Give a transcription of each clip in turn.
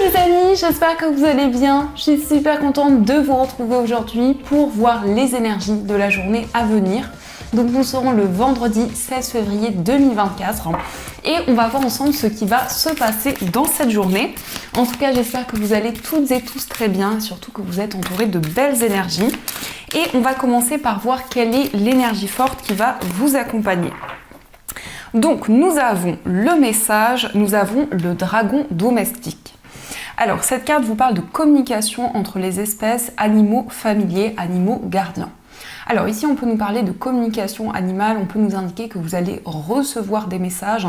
les amis, j'espère que vous allez bien. Je suis super contente de vous retrouver aujourd'hui pour voir les énergies de la journée à venir. Donc nous serons le vendredi 16 février 2024 et on va voir ensemble ce qui va se passer dans cette journée. En tout cas, j'espère que vous allez toutes et tous très bien, surtout que vous êtes entourés de belles énergies. Et on va commencer par voir quelle est l'énergie forte qui va vous accompagner. Donc nous avons le message, nous avons le dragon domestique. Alors cette carte vous parle de communication entre les espèces, animaux familiers, animaux gardiens. Alors ici on peut nous parler de communication animale, on peut nous indiquer que vous allez recevoir des messages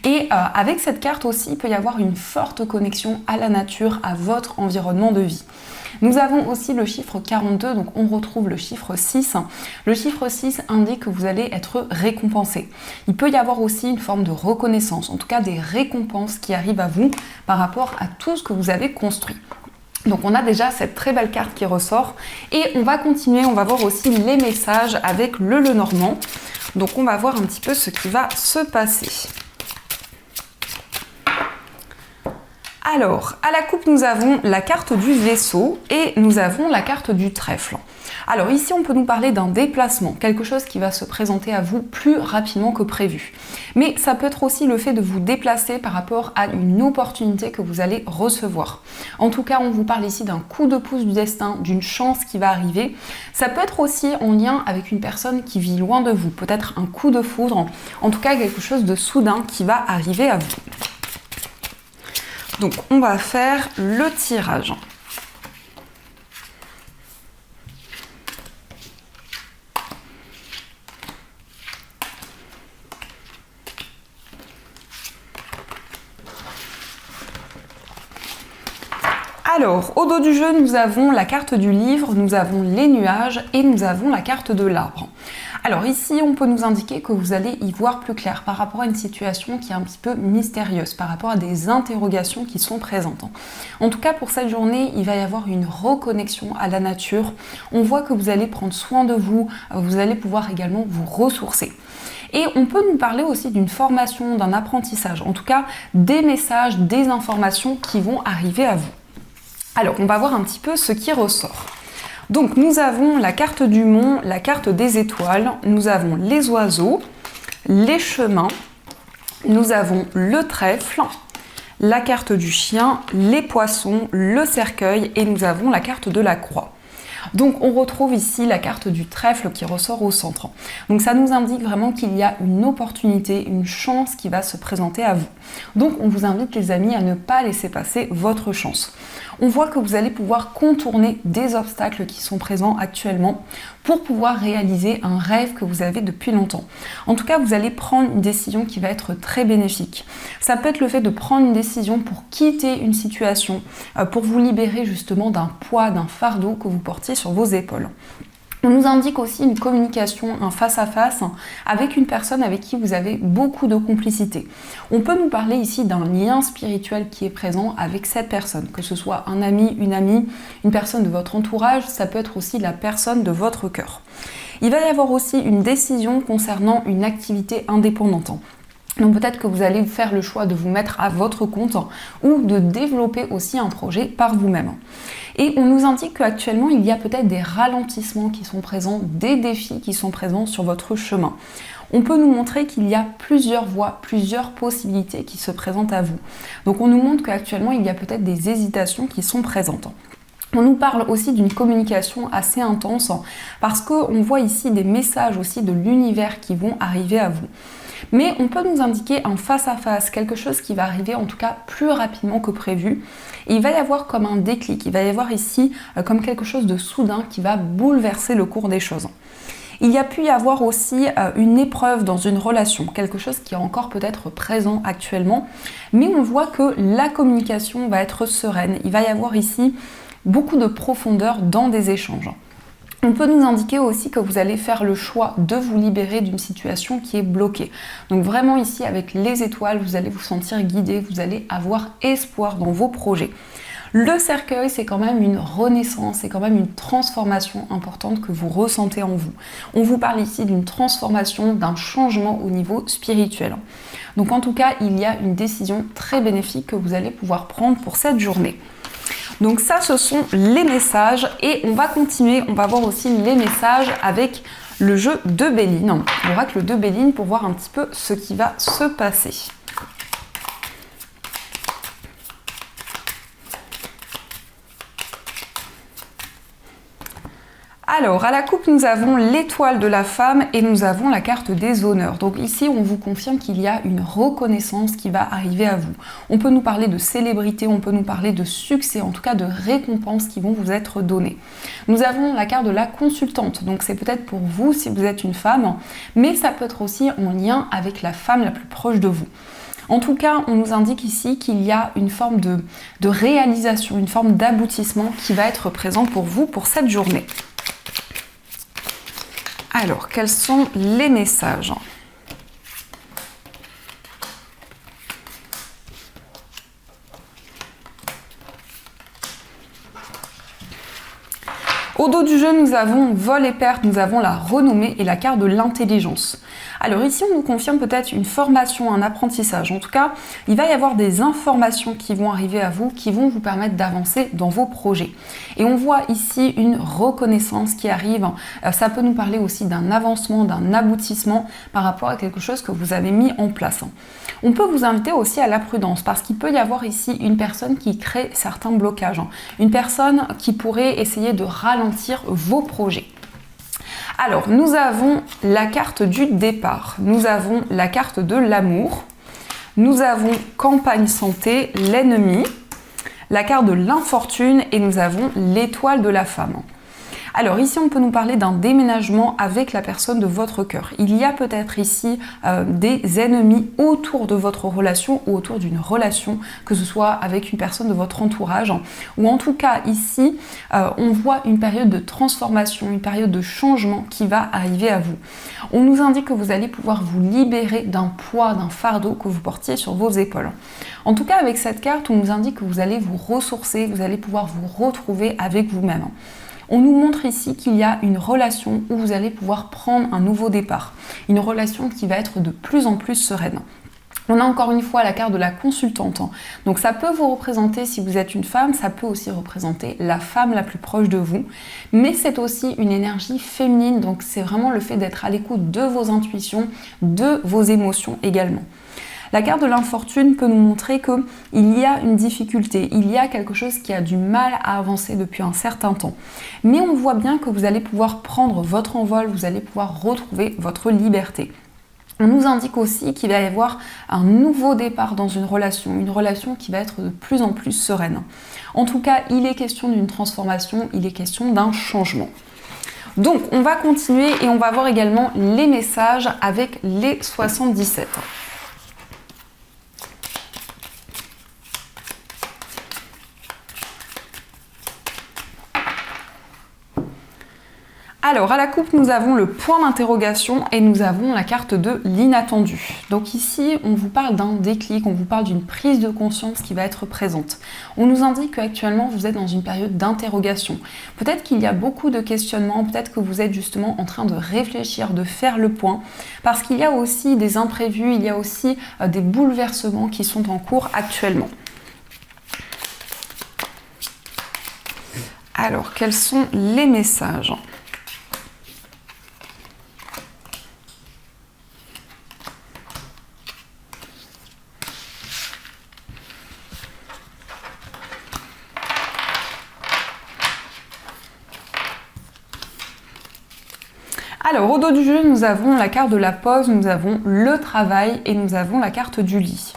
et avec cette carte aussi il peut y avoir une forte connexion à la nature, à votre environnement de vie. Nous avons aussi le chiffre 42, donc on retrouve le chiffre 6. Le chiffre 6 indique que vous allez être récompensé. Il peut y avoir aussi une forme de reconnaissance, en tout cas des récompenses qui arrivent à vous par rapport à tout ce que vous avez construit. Donc on a déjà cette très belle carte qui ressort et on va continuer, on va voir aussi les messages avec le Lenormand. Donc on va voir un petit peu ce qui va se passer. Alors, à la coupe, nous avons la carte du vaisseau et nous avons la carte du trèfle. Alors ici, on peut nous parler d'un déplacement, quelque chose qui va se présenter à vous plus rapidement que prévu. Mais ça peut être aussi le fait de vous déplacer par rapport à une opportunité que vous allez recevoir. En tout cas, on vous parle ici d'un coup de pouce du destin, d'une chance qui va arriver. Ça peut être aussi en lien avec une personne qui vit loin de vous, peut-être un coup de foudre, en tout cas quelque chose de soudain qui va arriver à vous. Donc on va faire le tirage. Alors, au dos du jeu, nous avons la carte du livre, nous avons les nuages et nous avons la carte de l'arbre. Alors ici, on peut nous indiquer que vous allez y voir plus clair par rapport à une situation qui est un petit peu mystérieuse, par rapport à des interrogations qui sont présentes. En tout cas, pour cette journée, il va y avoir une reconnexion à la nature. On voit que vous allez prendre soin de vous, vous allez pouvoir également vous ressourcer. Et on peut nous parler aussi d'une formation, d'un apprentissage, en tout cas des messages, des informations qui vont arriver à vous. Alors, on va voir un petit peu ce qui ressort. Donc, nous avons la carte du mont, la carte des étoiles, nous avons les oiseaux, les chemins, nous avons le trèfle, la carte du chien, les poissons, le cercueil et nous avons la carte de la croix. Donc on retrouve ici la carte du trèfle qui ressort au centre. Donc ça nous indique vraiment qu'il y a une opportunité, une chance qui va se présenter à vous. Donc on vous invite les amis à ne pas laisser passer votre chance. On voit que vous allez pouvoir contourner des obstacles qui sont présents actuellement pour pouvoir réaliser un rêve que vous avez depuis longtemps. En tout cas, vous allez prendre une décision qui va être très bénéfique. Ça peut être le fait de prendre une décision pour quitter une situation, pour vous libérer justement d'un poids, d'un fardeau que vous portiez sur vos épaules. On nous indique aussi une communication, un face-à-face avec une personne avec qui vous avez beaucoup de complicité. On peut nous parler ici d'un lien spirituel qui est présent avec cette personne, que ce soit un ami, une personne de votre entourage, ça peut être aussi la personne de votre cœur. Il va y avoir aussi une décision concernant une activité indépendante. Donc peut-être que vous allez faire le choix de vous mettre à votre compte ou de développer aussi un projet par vous-même. Et on nous indique qu'actuellement, il y a peut-être des ralentissements qui sont présents, des défis qui sont présents sur votre chemin. On peut nous montrer qu'il y a plusieurs voies, plusieurs possibilités qui se présentent à vous. Donc on nous montre qu'actuellement, il y a peut-être des hésitations qui sont présentes. On nous parle aussi d'une communication assez intense parce qu'on voit ici des messages aussi de l'univers qui vont arriver à vous. Mais on peut nous indiquer un face-à-face, quelque chose qui va arriver en tout cas plus rapidement que prévu. Et il va y avoir comme un déclic, il va y avoir ici comme quelque chose de soudain qui va bouleverser le cours des choses. Il y a pu y avoir aussi une épreuve dans une relation, quelque chose qui est encore peut-être présent actuellement, mais on voit que la communication va être sereine. Il va y avoir ici beaucoup de profondeur dans des échanges. On peut nous indiquer aussi que vous allez faire le choix de vous libérer d'une situation qui est bloquée. Donc vraiment ici avec les étoiles, vous allez vous sentir guidé, vous allez avoir espoir dans vos projets. Le cercueil, c'est quand même une renaissance, c'est quand même une transformation importante que vous ressentez en vous. On vous parle ici d'une transformation, d'un changement au niveau spirituel. Donc en tout cas, il y a une décision très bénéfique que vous allez pouvoir prendre pour cette journée. Donc ça, ce sont les messages et on va continuer, on va voir aussi les messages avec le jeu de Béline, l'oracle de Béline, pour voir un petit peu ce qui va se passer. Alors, à la coupe, nous avons l'étoile de la femme et nous avons la carte des honneurs. Donc ici, on vous confirme qu'il y a une reconnaissance qui va arriver à vous. On peut nous parler de célébrité, on peut nous parler de succès, en tout cas de récompenses qui vont vous être données. Nous avons la carte de la consultante, donc c'est peut-être pour vous si vous êtes une femme, mais ça peut être aussi en lien avec la femme la plus proche de vous. En tout cas, on nous indique ici qu'il y a une forme de réalisation, une forme d'aboutissement qui va être présent pour vous pour cette journée. Alors, quels sont les messages ? Au dos du jeu, nous avons vol et perte, nous avons la renommée et la carte de l'intelligence. Alors ici, on nous confirme peut-être une formation, un apprentissage. En tout cas, il va y avoir des informations qui vont arriver à vous, qui vont vous permettre d'avancer dans vos projets. Et on voit ici une reconnaissance qui arrive. Ça peut nous parler aussi d'un avancement, d'un aboutissement par rapport à quelque chose que vous avez mis en place. On peut vous inviter aussi à la prudence parce qu'il peut y avoir ici une personne qui crée certains blocages. Une personne qui pourrait essayer de ralentir vos projets. Alors, nous avons la carte du départ, nous avons la carte de l'amour, nous avons campagne santé, l'ennemi, la carte de l'infortune et nous avons l'étoile de la femme. Alors ici, on peut nous parler d'un déménagement avec la personne de votre cœur. Il y a peut-être ici des ennemis autour de votre relation ou autour d'une relation, que ce soit avec une personne de votre entourage. Ou en tout cas, ici, on voit une période de transformation, une période de changement qui va arriver à vous. On nous indique que vous allez pouvoir vous libérer d'un poids, d'un fardeau que vous portiez sur vos épaules. En tout cas, avec cette carte, on nous indique que vous allez vous ressourcer, vous allez pouvoir vous retrouver avec vous-même. On nous montre ici qu'il y a une relation où vous allez pouvoir prendre un nouveau départ. Une relation qui va être de plus en plus sereine. On a encore une fois la carte de la consultante. Donc ça peut vous représenter, si vous êtes une femme, ça peut aussi représenter la femme la plus proche de vous. Mais c'est aussi une énergie féminine, donc c'est vraiment le fait d'être à l'écoute de vos intuitions, de vos émotions également. La carte de l'infortune peut nous montrer qu'il y a une difficulté, il y a quelque chose qui a du mal à avancer depuis un certain temps. Mais on voit bien que vous allez pouvoir prendre votre envol, vous allez pouvoir retrouver votre liberté. On nous indique aussi qu'il va y avoir un nouveau départ dans une relation qui va être de plus en plus sereine. En tout cas, il est question d'une transformation, il est question d'un changement. Donc, on va continuer et on va voir également les messages avec les 77. Alors, à la coupe, nous avons le point d'interrogation et nous avons la carte de l'inattendu. Donc ici, on vous parle d'un déclic, on vous parle d'une prise de conscience qui va être présente. On nous indique qu'actuellement, vous êtes dans une période d'interrogation. Peut-être qu'il y a beaucoup de questionnements, peut-être que vous êtes justement en train de réfléchir, de faire le point, parce qu'il y a aussi des imprévus, il y a aussi des bouleversements qui sont en cours actuellement. Alors, quels sont les messages ? Alors, au dos du jeu, nous avons la carte de la pause, nous avons le travail et nous avons la carte du lit.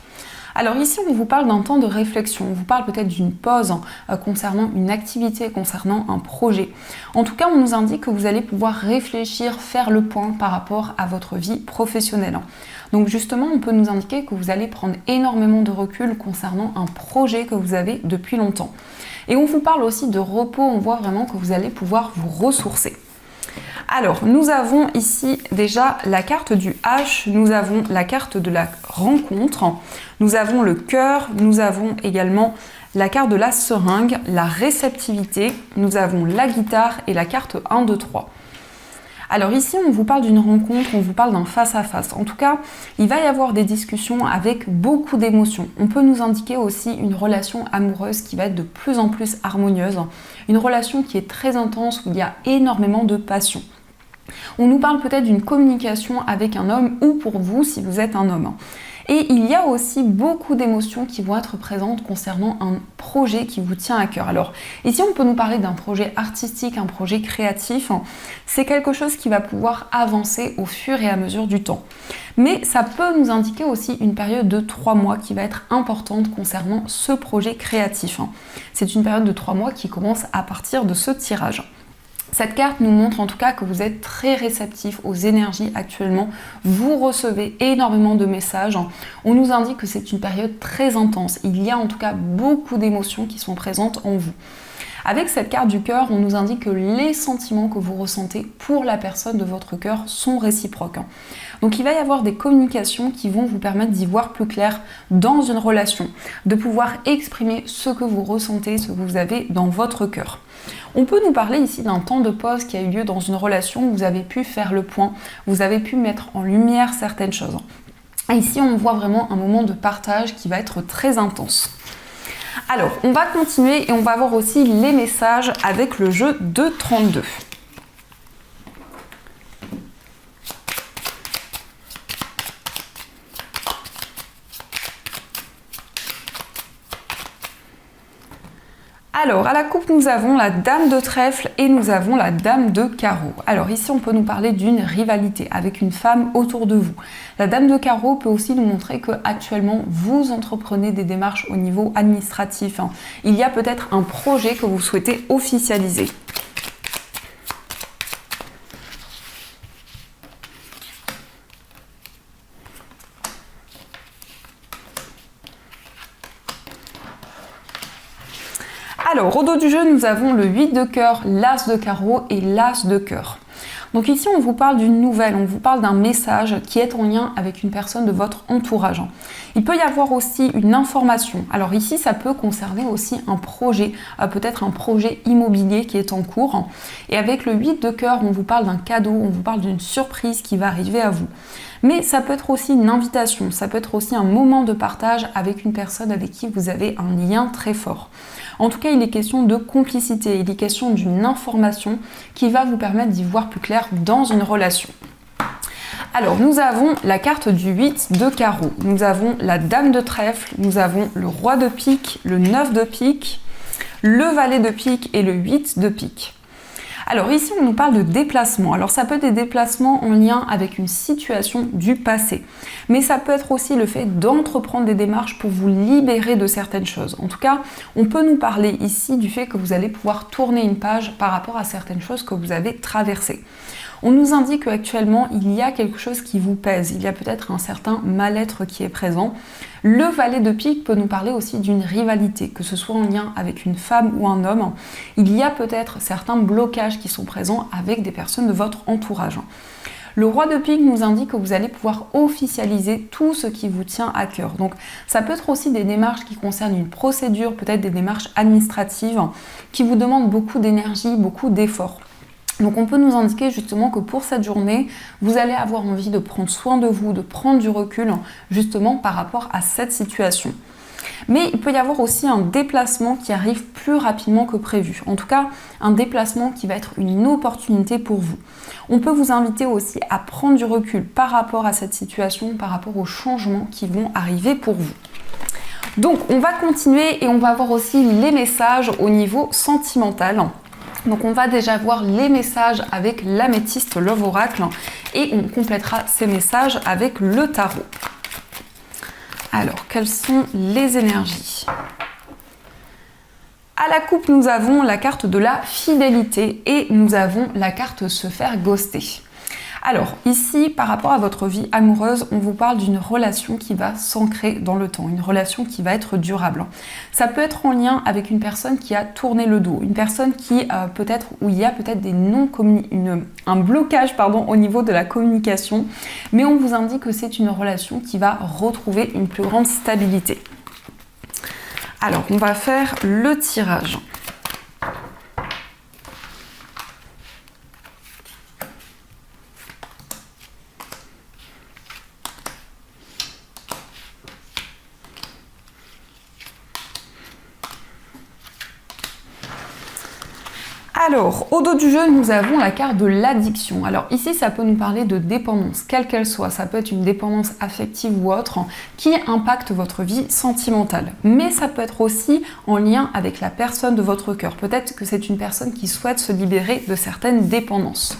Alors ici, on vous parle d'un temps de réflexion, on vous parle peut-être d'une pause concernant une activité, concernant un projet. En tout cas, on nous indique que vous allez pouvoir réfléchir, faire le point par rapport à votre vie professionnelle. Donc justement, on peut nous indiquer que vous allez prendre énormément de recul concernant un projet que vous avez depuis longtemps. Et on vous parle aussi de repos, on voit vraiment que vous allez pouvoir vous ressourcer. Alors, nous avons ici déjà la carte du H, nous avons la carte de la rencontre, nous avons le cœur, nous avons également la carte de la seringue, la réceptivité, nous avons la guitare et la carte 1, 2, 3. Alors ici, on vous parle d'une rencontre, on vous parle d'un face-à-face. En tout cas, il va y avoir des discussions avec beaucoup d'émotions. On peut nous indiquer aussi une relation amoureuse qui va être de plus en plus harmonieuse, une relation qui est très intense où il y a énormément de passion. On nous parle peut-être d'une communication avec un homme ou pour vous si vous êtes un homme. Et il y a aussi beaucoup d'émotions qui vont être présentes concernant un projet qui vous tient à cœur. Alors ici on peut nous parler d'un projet artistique, un projet créatif. C'est quelque chose qui va pouvoir avancer au fur et à mesure du temps. Mais ça peut nous indiquer aussi une période de 3 mois qui va être importante concernant ce projet créatif. C'est une période de 3 mois qui commence à partir de ce tirage. Cette carte nous montre en tout cas que vous êtes très réceptif aux énergies actuellement. Vous recevez énormément de messages. On nous indique que c'est une période très intense. Il y a en tout cas beaucoup d'émotions qui sont présentes en vous. Avec cette carte du cœur, on nous indique que les sentiments que vous ressentez pour la personne de votre cœur sont réciproques. Donc il va y avoir des communications qui vont vous permettre d'y voir plus clair dans une relation, de pouvoir exprimer ce que vous ressentez, ce que vous avez dans votre cœur. On peut nous parler ici d'un temps de pause qui a eu lieu dans une relation où vous avez pu faire le point, vous avez pu mettre en lumière certaines choses. Et ici, on voit vraiment un moment de partage qui va être très intense. Alors, on va continuer et on va voir aussi les messages avec le jeu de 32. Alors, à la coupe, nous avons la dame de trèfle et nous avons la dame de carreau. Alors ici, on peut nous parler d'une rivalité avec une femme autour de vous. La dame de carreau peut aussi nous montrer que actuellement, vous entreprenez des démarches au niveau administratif. Il y a peut-être un projet que vous souhaitez officialiser. Alors, au dos du jeu, nous avons le 8 de cœur, l'as de carreau et l'as de cœur. Donc ici, on vous parle d'une nouvelle, on vous parle d'un message qui est en lien avec une personne de votre entourage. Il peut y avoir aussi une information. Alors ici, ça peut concerner aussi un projet, peut-être un projet immobilier qui est en cours. Et avec le 8 de cœur, on vous parle d'un cadeau, on vous parle d'une surprise qui va arriver à vous. Mais ça peut être aussi une invitation, ça peut être aussi un moment de partage avec une personne avec qui vous avez un lien très fort. En tout cas, il est question de complicité, il est question d'une information qui va vous permettre d'y voir plus clair dans une relation. Alors, nous avons la carte du 8 de carreau, nous avons la dame de trèfle, nous avons le roi de pique, le 9 de pique, le valet de pique et le 8 de pique. Alors ici, on nous parle de déplacement. Alors ça peut être des déplacements en lien avec une situation du passé. Mais ça peut être aussi le fait d'entreprendre des démarches pour vous libérer de certaines choses. En tout cas, on peut nous parler ici du fait que vous allez pouvoir tourner une page par rapport à certaines choses que vous avez traversées. On nous indique qu'actuellement, il y a quelque chose qui vous pèse. Il y a peut-être un certain mal-être qui est présent. Le valet de pique peut nous parler aussi d'une rivalité, que ce soit en lien avec une femme ou un homme. Il y a peut-être certains blocages qui sont présents avec des personnes de votre entourage. Le roi de pique nous indique que vous allez pouvoir officialiser tout ce qui vous tient à cœur. Donc ça peut être aussi des démarches qui concernent une procédure, peut-être des démarches administratives qui vous demandent beaucoup d'énergie, beaucoup d'efforts. Donc on peut nous indiquer justement que pour cette journée, vous allez avoir envie de prendre soin de vous, de prendre du recul justement par rapport à cette situation. Mais il peut y avoir aussi un déplacement qui arrive plus rapidement que prévu. En tout cas, un déplacement qui va être une opportunité pour vous. On peut vous inviter aussi à prendre du recul par rapport à cette situation, par rapport aux changements qui vont arriver pour vous. Donc on va continuer et on va voir aussi les messages au niveau sentimental. Donc on va déjà voir les messages avec l'améthyste Love Oracle et on complétera ces messages avec le tarot. Alors, quelles sont les énergies ? À la coupe, nous avons la carte de la fidélité et nous avons la carte se faire ghoster. Alors ici, par rapport à votre vie amoureuse, on vous parle d'une relation qui va s'ancrer dans le temps, une relation qui va être durable. Ça peut être en lien avec une personne qui a tourné le dos, une personne qui peut-être, où il y a peut-être un blocage au niveau de la communication, mais on vous indique que c'est une relation qui va retrouver une plus grande stabilité. Alors, on va faire le tirage. Alors, au dos du jeu, nous avons la carte de l'addiction. Alors ici, ça peut nous parler de dépendance, quelle qu'elle soit. Ça peut être une dépendance affective ou autre qui impacte votre vie sentimentale. Mais ça peut être aussi en lien avec la personne de votre cœur. Peut-être que c'est une personne qui souhaite se libérer de certaines dépendances.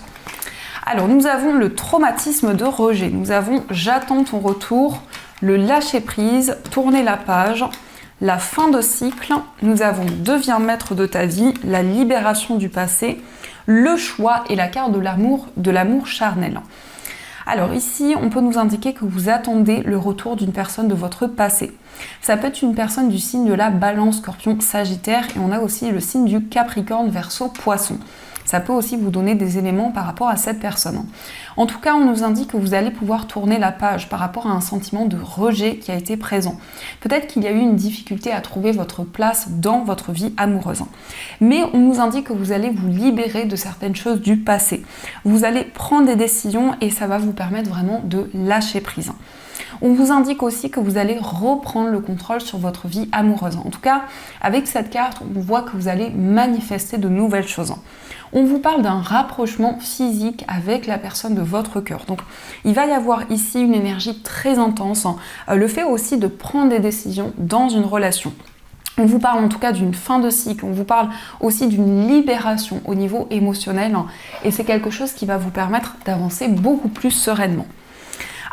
Alors, nous avons le traumatisme de rejet. Nous avons j'attends ton retour, le lâcher prise, tourner la page, la fin de cycle, nous avons deviens maître de ta vie, la libération du passé, le choix et la carte de l'amour charnel. Alors ici, on peut nous indiquer que vous attendez le retour d'une personne de votre passé. Ça peut être une personne du signe de la Balance, Scorpion, Sagittaire et on a aussi le signe du Capricorne, Verseau, Poisson. Ça peut aussi vous donner des éléments par rapport à cette personne. En tout cas, on nous indique que vous allez pouvoir tourner la page par rapport à un sentiment de rejet qui a été présent. Peut-être qu'il y a eu une difficulté à trouver votre place dans votre vie amoureuse. Mais on nous indique que vous allez vous libérer de certaines choses du passé. Vous allez prendre des décisions et ça va vous permettre vraiment de lâcher prise. On vous indique aussi que vous allez reprendre le contrôle sur votre vie amoureuse. En tout cas, avec cette carte, on voit que vous allez manifester de nouvelles choses. On vous parle d'un rapprochement physique avec la personne de votre cœur. Donc, il va y avoir ici une énergie très intense. Le fait aussi de prendre des décisions dans une relation. On vous parle en tout cas d'une fin de cycle, on vous parle aussi d'une libération au niveau émotionnel. Et c'est quelque chose qui va vous permettre d'avancer beaucoup plus sereinement.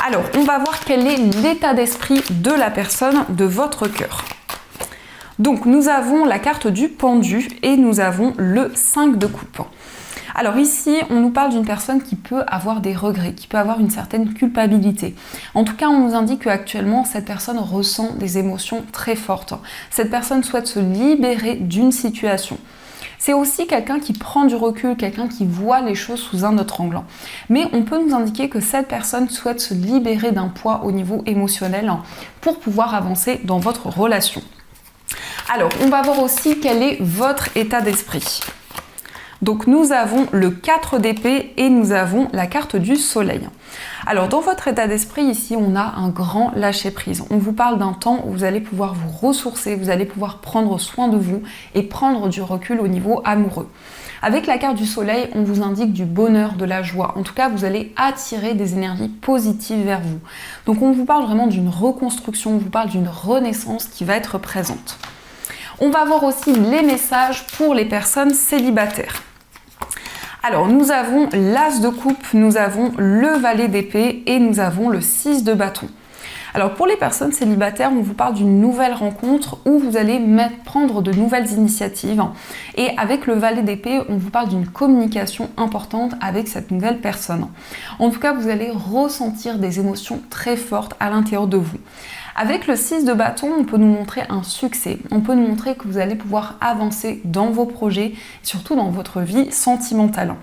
Alors, on va voir quel est l'état d'esprit de la personne de votre cœur. Donc, nous avons la carte du pendu et nous avons le 5 de coupe. Alors ici, on nous parle d'une personne qui peut avoir des regrets, qui peut avoir une certaine culpabilité. En tout cas, on nous indique qu'actuellement, cette personne ressent des émotions très fortes. Cette personne souhaite se libérer d'une situation. C'est aussi quelqu'un qui prend du recul, quelqu'un qui voit les choses sous un autre angle. Mais on peut nous indiquer que cette personne souhaite se libérer d'un poids au niveau émotionnel pour pouvoir avancer dans votre relation. Alors, on va voir aussi quel est votre état d'esprit. Donc, nous avons le 4 d'épée et nous avons la carte du soleil. Alors, dans votre état d'esprit, ici, on a un grand lâcher-prise. On vous parle d'un temps où vous allez pouvoir vous ressourcer, vous allez pouvoir prendre soin de vous et prendre du recul au niveau amoureux. Avec la carte du soleil, on vous indique du bonheur, de la joie. En tout cas, vous allez attirer des énergies positives vers vous. Donc, on vous parle vraiment d'une reconstruction, on vous parle d'une renaissance qui va être présente. On va voir aussi les messages pour les personnes célibataires. Alors, nous avons l'As de coupe, nous avons le Valet d'épée et nous avons le 6 de bâton. Alors, pour les personnes célibataires, on vous parle d'une nouvelle rencontre où vous allez prendre de nouvelles initiatives. Et avec le Valet d'épée, on vous parle d'une communication importante avec cette nouvelle personne. En tout cas, vous allez ressentir des émotions très fortes à l'intérieur de vous. Avec le 6 de bâton, on peut nous montrer un succès. On peut nous montrer que vous allez pouvoir avancer dans vos projets, surtout dans votre vie sentimentale.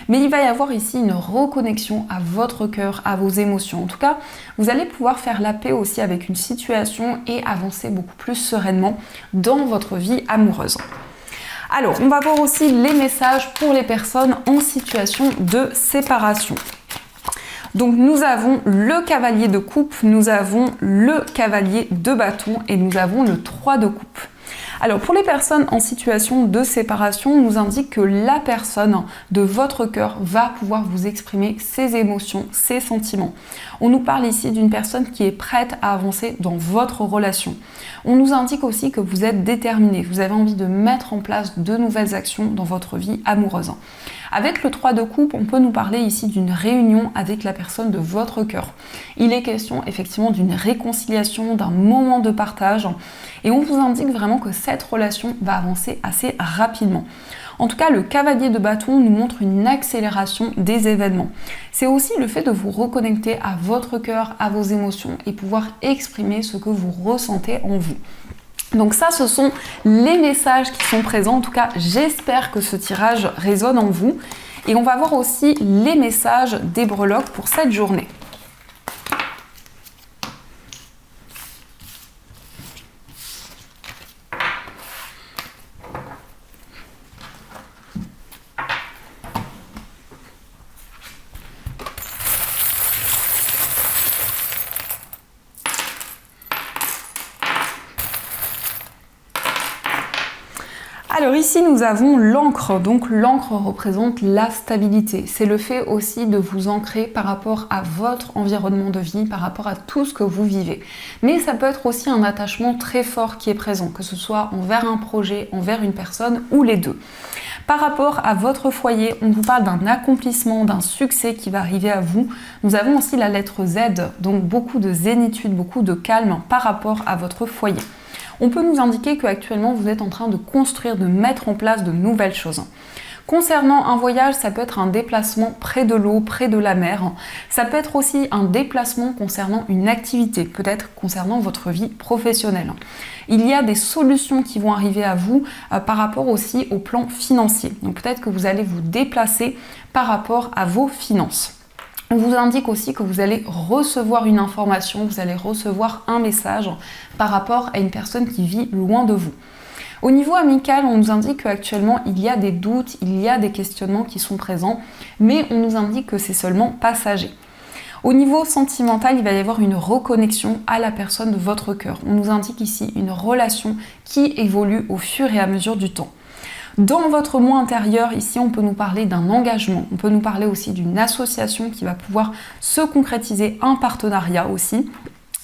Mais il va y avoir ici une reconnexion à votre cœur, à vos émotions. En tout cas, vous allez pouvoir faire la paix aussi avec une situation et avancer beaucoup plus sereinement dans votre vie amoureuse. Alors, on va voir aussi les messages pour les personnes en situation de séparation. Donc nous avons le cavalier de coupe, nous avons le cavalier de bâton et nous avons le 3 de coupe. Alors pour les personnes en situation de séparation, on nous indique que la personne de votre cœur va pouvoir vous exprimer ses émotions, ses sentiments. On nous parle ici d'une personne qui est prête à avancer dans votre relation. On nous indique aussi que vous êtes déterminé, vous avez envie de mettre en place de nouvelles actions dans votre vie amoureuse. Avec le 3 de coupe, on peut nous parler ici d'une réunion avec la personne de votre cœur. Il est question effectivement d'une réconciliation, d'un moment de partage, et on vous indique vraiment que cette relation va avancer assez rapidement. En tout cas, le cavalier de bâton nous montre une accélération des événements. C'est aussi le fait de vous reconnecter à votre cœur, à vos émotions et pouvoir exprimer ce que vous ressentez en vous. Donc ça, ce sont les messages qui sont présents. En tout cas, j'espère que ce tirage résonne en vous. Et on va voir aussi les messages des breloques pour cette journée. Alors ici nous avons l'encre, donc l'encre représente la stabilité. C'est le fait aussi de vous ancrer par rapport à votre environnement de vie, par rapport à tout ce que vous vivez. Mais ça peut être aussi un attachement très fort qui est présent, que ce soit envers un projet, envers une personne ou les deux. Par rapport à votre foyer, on vous parle d'un accomplissement, d'un succès qui va arriver à vous. Nous avons aussi la lettre Z, donc beaucoup de zénitude, beaucoup de calme par rapport à votre foyer. On peut nous indiquer qu'actuellement vous êtes en train de construire, de mettre en place de nouvelles choses. Concernant un voyage, ça peut être un déplacement près de l'eau, près de la mer. Ça peut être aussi un déplacement concernant une activité, peut-être concernant votre vie professionnelle. Il y a des solutions qui vont arriver à vous par rapport aussi au plan financier. Donc peut-être que vous allez vous déplacer par rapport à vos finances. On vous indique aussi que vous allez recevoir une information, vous allez recevoir un message par rapport à une personne qui vit loin de vous. Au niveau amical, on nous indique qu'actuellement il y a des doutes, il y a des questionnements qui sont présents, mais on nous indique que c'est seulement passager. Au niveau sentimental, il va y avoir une reconnexion à la personne de votre cœur. On nous indique ici une relation qui évolue au fur et à mesure du temps. Dans votre moi intérieur, ici, on peut nous parler d'un engagement, on peut nous parler aussi d'une association qui va pouvoir se concrétiser, un partenariat aussi.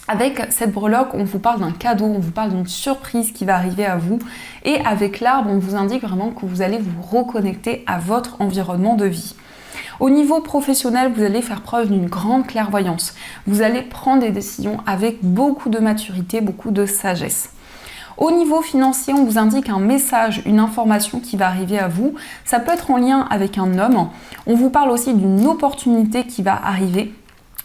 Avec cette breloque, on vous parle d'un cadeau, on vous parle d'une surprise qui va arriver à vous. Et avec l'arbre, on vous indique vraiment que vous allez vous reconnecter à votre environnement de vie. Au niveau professionnel, vous allez faire preuve d'une grande clairvoyance. Vous allez prendre des décisions avec beaucoup de maturité, beaucoup de sagesse. Au niveau financier, on vous indique un message, une information qui va arriver à vous. Ça peut être en lien avec un homme. On vous parle aussi d'une opportunité qui va arriver.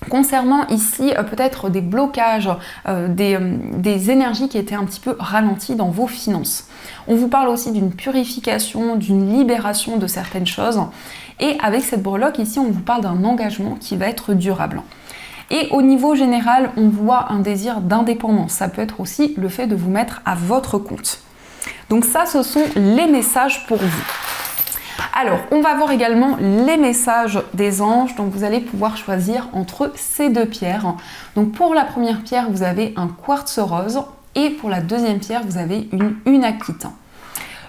Concernant ici peut-être des blocages, des énergies qui étaient un petit peu ralenties dans vos finances. On vous parle aussi d'une purification, d'une libération de certaines choses. Et avec cette breloque ici, on vous parle d'un engagement qui va être durable. Et au niveau général, on voit un désir d'indépendance. Ça peut être aussi le fait de vous mettre à votre compte. Donc ça, ce sont les messages pour vous. Alors, on va voir également les messages des anges. Donc vous allez pouvoir choisir entre ces deux pierres. Donc pour la première pierre, vous avez un quartz rose. Et pour la deuxième pierre, vous avez une unakite.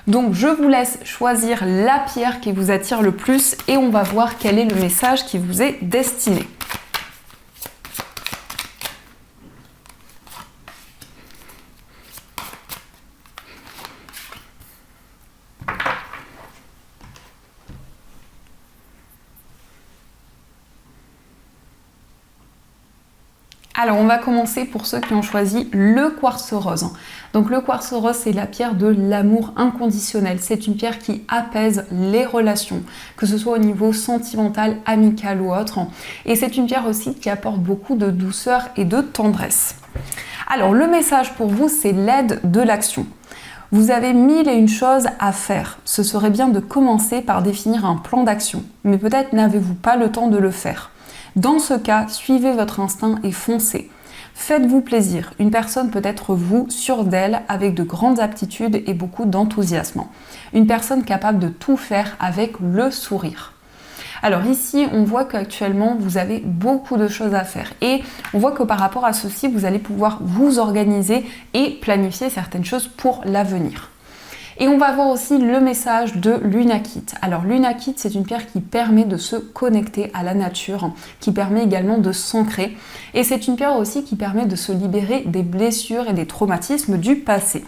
Donc je vous laisse choisir la pierre qui vous attire le plus. Et on va voir quel est le message qui vous est destiné. Alors on va commencer pour ceux qui ont choisi le quartz rose. Donc le quartz rose, c'est la pierre de l'amour inconditionnel. C'est une pierre qui apaise les relations, que ce soit au niveau sentimental, amical ou autre. Et c'est une pierre aussi qui apporte beaucoup de douceur et de tendresse. Alors le message pour vous, c'est l'aide de l'action. Vous avez 1001 choses à faire. Ce serait bien de commencer par définir un plan d'action. Mais peut-être n'avez-vous pas le temps de le faire. Dans ce cas, suivez votre instinct et foncez. Faites-vous plaisir. Une personne peut être vous, sûre d'elle, avec de grandes aptitudes et beaucoup d'enthousiasme. Une personne capable de tout faire avec le sourire. Alors ici, on voit qu'actuellement, vous avez beaucoup de choses à faire. Et on voit que par rapport à ceci, vous allez pouvoir vous organiser et planifier certaines choses pour l'avenir. Et on va voir aussi le message de l'unakite. Alors l'unakite, c'est une pierre qui permet de se connecter à la nature, qui permet également de s'ancrer. Et c'est une pierre aussi qui permet de se libérer des blessures et des traumatismes du passé.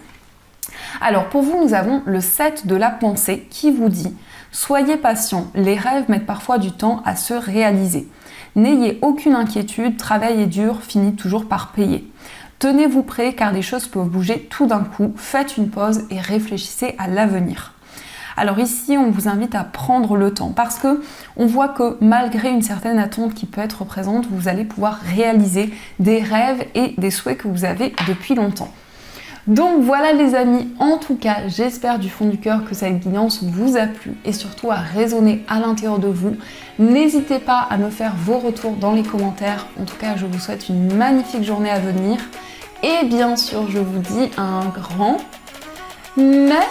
Alors pour vous, nous avons le 7 de la pensée qui vous dit « Soyez patient, les rêves mettent parfois du temps à se réaliser. N'ayez aucune inquiétude, travailler dur finit toujours par payer. Tenez-vous prêt car les choses peuvent bouger tout d'un coup, faites une pause et réfléchissez à l'avenir. » Alors ici, on vous invite à prendre le temps parce que on voit que malgré une certaine attente qui peut être présente, vous allez pouvoir réaliser des rêves et des souhaits que vous avez depuis longtemps. Donc voilà les amis, en tout cas, j'espère du fond du cœur que cette guidance vous a plu et surtout a résonné à l'intérieur de vous. N'hésitez pas à me faire vos retours dans les commentaires. En tout cas, je vous souhaite une magnifique journée à venir. Et bien sûr, je vous dis un grand merci.